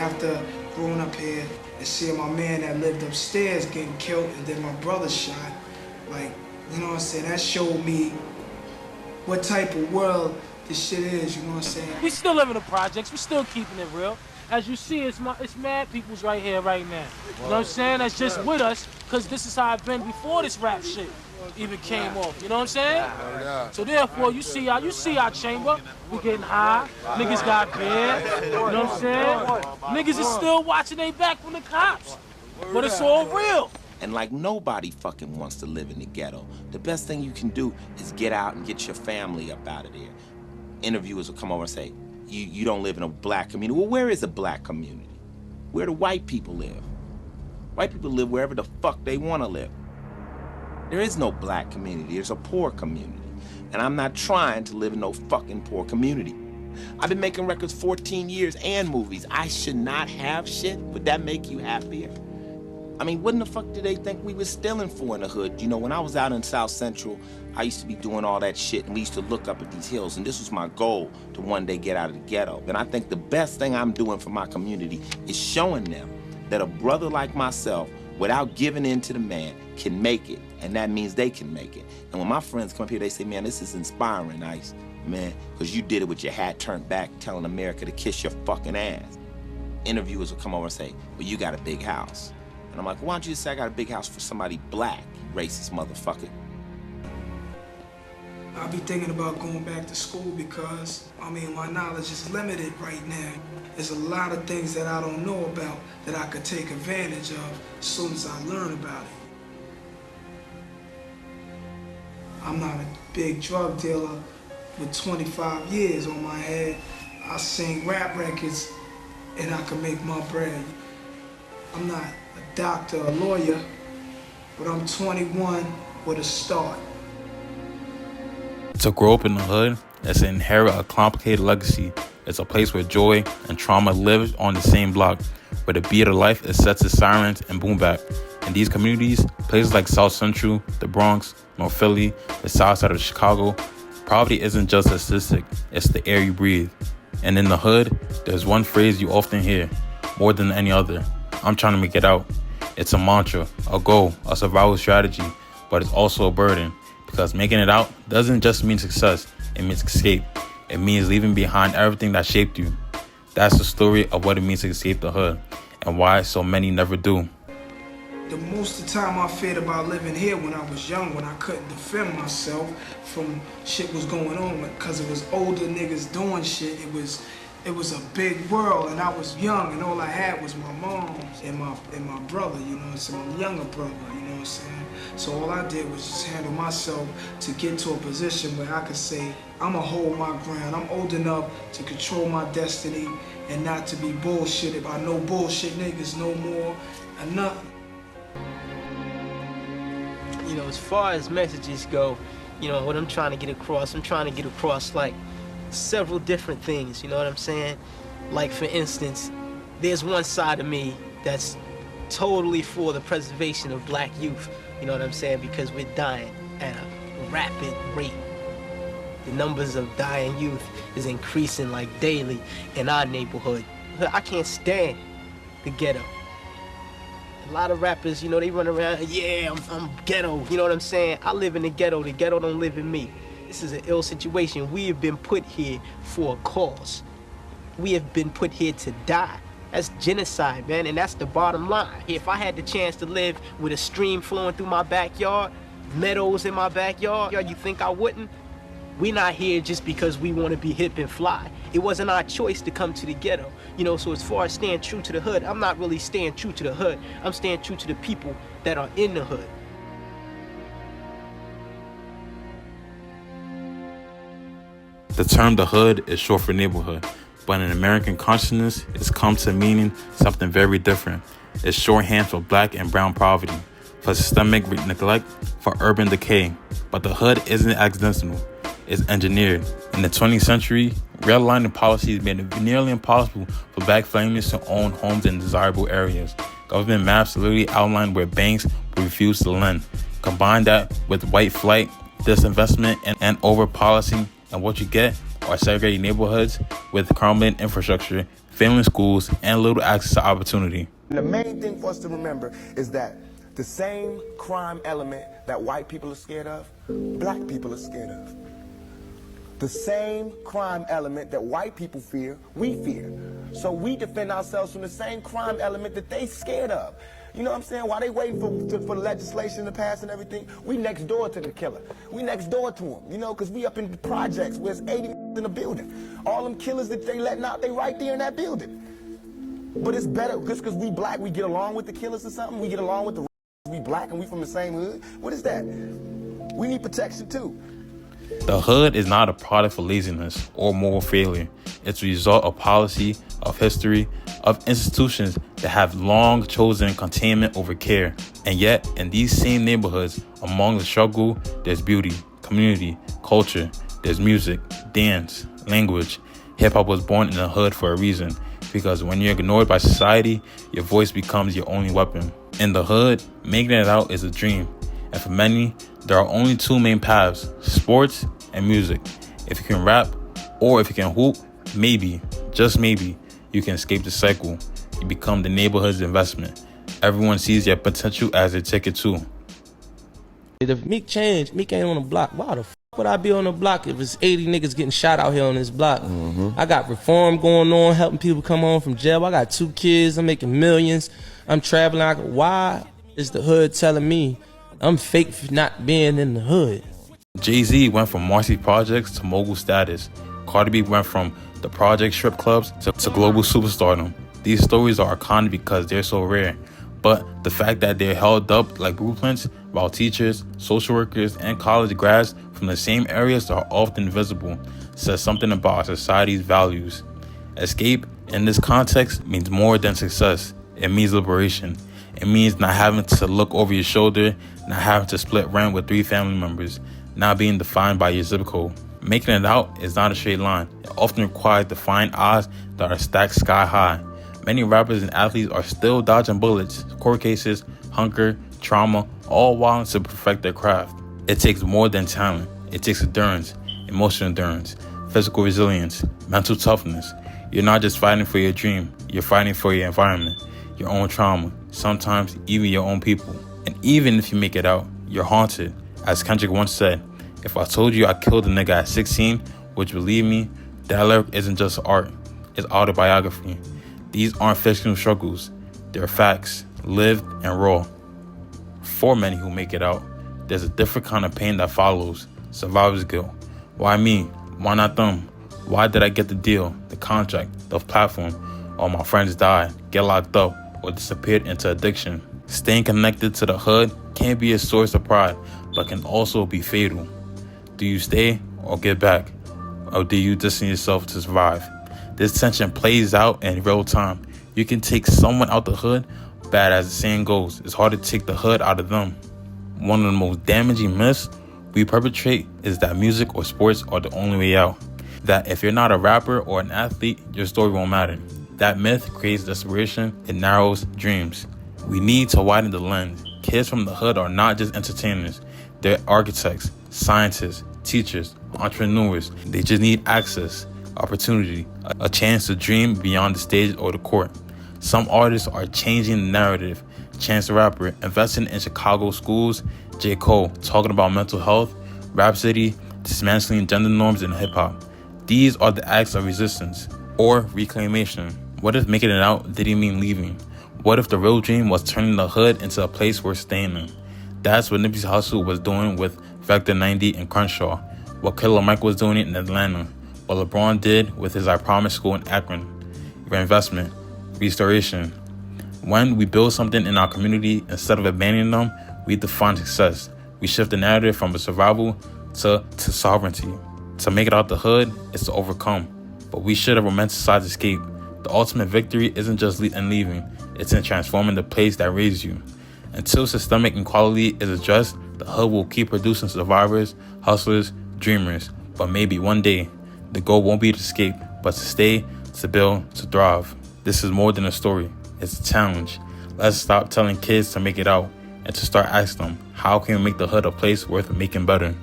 after growing up here and seeing my man that lived upstairs getting killed and then my brother shot, like, you know what I'm saying, that showed me what type of world this shit is, you know what I'm saying? We still live in the projects, we still keeping it real. As you see, it's mad people's right here, right now. You know what I'm saying? That's just with us, because this is how I've been before this rap shit even came off. You know what I'm saying? So therefore, you see our chamber. We getting high. Niggas got beer. You know what I'm saying? Niggas is still watching they back from the cops. But it's all real. And like nobody fucking wants to live in the ghetto. The best thing you can do is get out and get your family up out of there. Interviewers will come over and say, you don't live in a black community. Well, where is a black community? Where do white people live? White people live wherever the fuck they want to live. There is no black community, there's a poor community. And I'm not trying to live in no fucking poor community. I've been making records 14 years and movies. I should not have shit. Would that make you happier? I mean, what in the fuck did they think we was stealing for in the hood? You know, when I was out in South Central, I used to be doing all that shit, and we used to look up at these hills, and this was my goal, to one day get out of the ghetto. And I think the best thing I'm doing for my community is showing them that a brother like myself, without giving in to the man, can make it, and that means they can make it. And when my friends come up here, they say, man, this is inspiring, Ice, man, because you did it with your hat turned back, telling America to kiss your fucking ass. Interviewers will come over and say, well, you got a big house. And I'm like, why don't you just say I got a big house for somebody black, you racist motherfucker? I'll be thinking about going back to school because, I mean, my knowledge is limited right now. There's a lot of things that I don't know about that I could take advantage of as soon as I learn about it. I'm not a big drug dealer with 25 years on my head. I sing rap records and I can make my bread. I'm not a doctor or lawyer, but I'm 21 with a start. To grow up in the hood is to inherit a complicated legacy. It's a place where joy and trauma live on the same block, where the beat of life is set to sirens and boom bap. In these communities, places like South Central, the Bronx, North Philly, the South Side of Chicago, poverty isn't just a statistic, it's the air you breathe. And in the hood, there's one phrase you often hear, more than any other: I'm trying to make it out. It's a mantra, a goal, a survival strategy, but it's also a burden, because making it out doesn't just mean success, it means escape. It means leaving behind everything that shaped you. That's the story of what it means to escape the hood, and why so many never do. The most of the time I feared about living here when I was young, when I couldn't defend myself from shit was going on, because it was older niggas doing shit. It was a big world, and I was young, and all I had was my mom and my brother, you know what I'm saying, my younger brother, you know what I'm saying. So all I did was just handle myself to get to a position where I could say, I'ma hold my ground. I'm old enough to control my destiny and not to be bullshitted by no bullshit niggas no more or nothing. You know, as far as messages go, you know, what I'm trying to get across like several different things, you know what I'm saying? Like, for instance, there's one side of me that's totally for the preservation of black youth, you know what I'm saying? Because we're dying at a rapid rate. The numbers of dying youth is increasing like daily in our neighborhood. I can't stand the ghetto. A lot of rappers, you know, they run around, yeah, I'm ghetto, you know what I'm saying? I live in the ghetto don't live in me. This is an ill situation. We have been put here for a cause. We have been put here to die. That's genocide, man, and that's the bottom line. If I had the chance to live with a stream flowing through my backyard, meadows in my backyard, you think I wouldn't? We're not here just because we want to be hip and fly. It wasn't our choice to come to the ghetto. You know, so as far as staying true to the hood, I'm not really staying true to the hood. I'm staying true to the people that are in the hood. The term the hood is short for neighborhood, but in American consciousness, it's come to meaning something very different. It's shorthand for black and brown poverty, for systemic neglect, for urban decay. But the hood isn't accidental, it's engineered. In the 20th century, redlining policies made it nearly impossible for black families to own homes in desirable areas. Government maps literally outlined where banks would refuse to lend. Combine that with white flight, disinvestment, and over-policing, and what you get are segregated neighborhoods with crumbling infrastructure failing schools, and little access to opportunity. And the main thing for us to remember is that the same crime element that white people are scared of, black people are scared of. The same crime element that white people fear, we fear. So we defend ourselves from the same crime element that they scared of. You know what I'm saying? While they waiting for legislation to pass and everything, we next door to the killer. We next door to him, you know, because we up in the projects where there's 80 in the building. All them killers that they letting out, they right there in that building. But it's better, just because we black, we get along with the killers or something? We get along with the we black and we from the same hood? What is that? We need protection too. The hood is not a product of laziness or moral failure. It's a result of policy, of history, of institutions that have long chosen containment over care. And yet, in these same neighborhoods, among the struggle, there's beauty, community, culture, there's music, dance, language. Hip-hop was born in the hood for a reason, because when you're ignored by society, your voice becomes your only weapon. In the hood, making it out is a dream. And for many, there are only two main paths, sports and music. If you can rap or if you can hoop, maybe, just maybe, you can escape the cycle. You become the neighborhood's investment. Everyone sees your potential as their ticket too. If Meek changed, Meek ain't on the block. Why the f would I be on the block if it's 80 niggas getting shot out here on this block? I got reform going on, helping people come home from jail. I got 2 kids, I'm making millions. I'm traveling. Why is the hood telling me I'm fake for not being in the hood? Jay-Z went from Marcy Projects to mogul status. Cardi B went from the project strip clubs to global superstardom. These stories are iconic because they're so rare. But the fact that they're held up like blueprints while teachers, social workers, and college grads from the same areas are often visible says something about our society's values. Escape in this context means more than success. It means liberation. It means not having to look over your shoulder, not having to split rent with 3 family members, not being defined by your zip code. Making it out is not a straight line. It often requires to find odds that are stacked sky high. Many rappers and athletes are still dodging bullets, court cases, hunger, trauma, all while to perfect their craft. It takes more than talent. It takes endurance, emotional endurance, physical resilience, mental toughness. You're not just fighting for your dream, you're fighting for your environment, your own trauma, sometimes even your own people. And even if you make it out, you're haunted. As Kendrick once said, if I told you I killed a nigga at 16, would you believe me? That lyric isn't just art, it's autobiography. These aren't fictional struggles, they're facts, lived and raw. For many who make it out, there's a different kind of pain that follows, survivor's guilt. Why me? Why not them? Why did I get the deal, the contract, the platform? All my friends died, get locked up, or disappeared into addiction. Staying connected to the hood can be a source of pride, but can also be fatal. Do you stay or get back? Or do you distance yourself to survive? This tension plays out in real time. You can take someone out the hood, but as the saying goes, it's hard to take the hood out of them. One of the most damaging myths we perpetrate is that music or sports are the only way out. That if you're not a rapper or an athlete, your story won't matter. That myth creates desperation, it narrows dreams. We need to widen the lens. Kids from the hood are not just entertainers. They're architects, scientists, teachers, entrepreneurs. They just need access, opportunity, a chance to dream beyond the stage or the court. Some artists are changing the narrative. Chance the Rapper investing in Chicago schools, J. Cole talking about mental health, Rhapsody dismantling gender norms in hip-hop. These are the acts of resistance or reclamation. What if making it out didn't mean leaving? What if the real dream was turning the hood into a place worth staying in? That's what Nipsey Hussle was doing with Vector 90 and Crenshaw, what Killer Mike was doing in Atlanta, what LeBron did with his I Promise School in Akron. Reinvestment, restoration. When we build something in our community, instead of abandoning them, we define success. We shift the narrative from survival to sovereignty. To make it out the hood is to overcome, but we should have romanticized escape. The ultimate victory isn't just in leaving, it's in transforming the place that raised you. Until systemic inequality is addressed, the hood will keep producing survivors, hustlers, dreamers. But maybe one day, the goal won't be to escape, but to stay, to build, to thrive. This is more than a story, it's a challenge. Let's stop telling kids to make it out and to start asking them, how can we make the hood a place worth making better?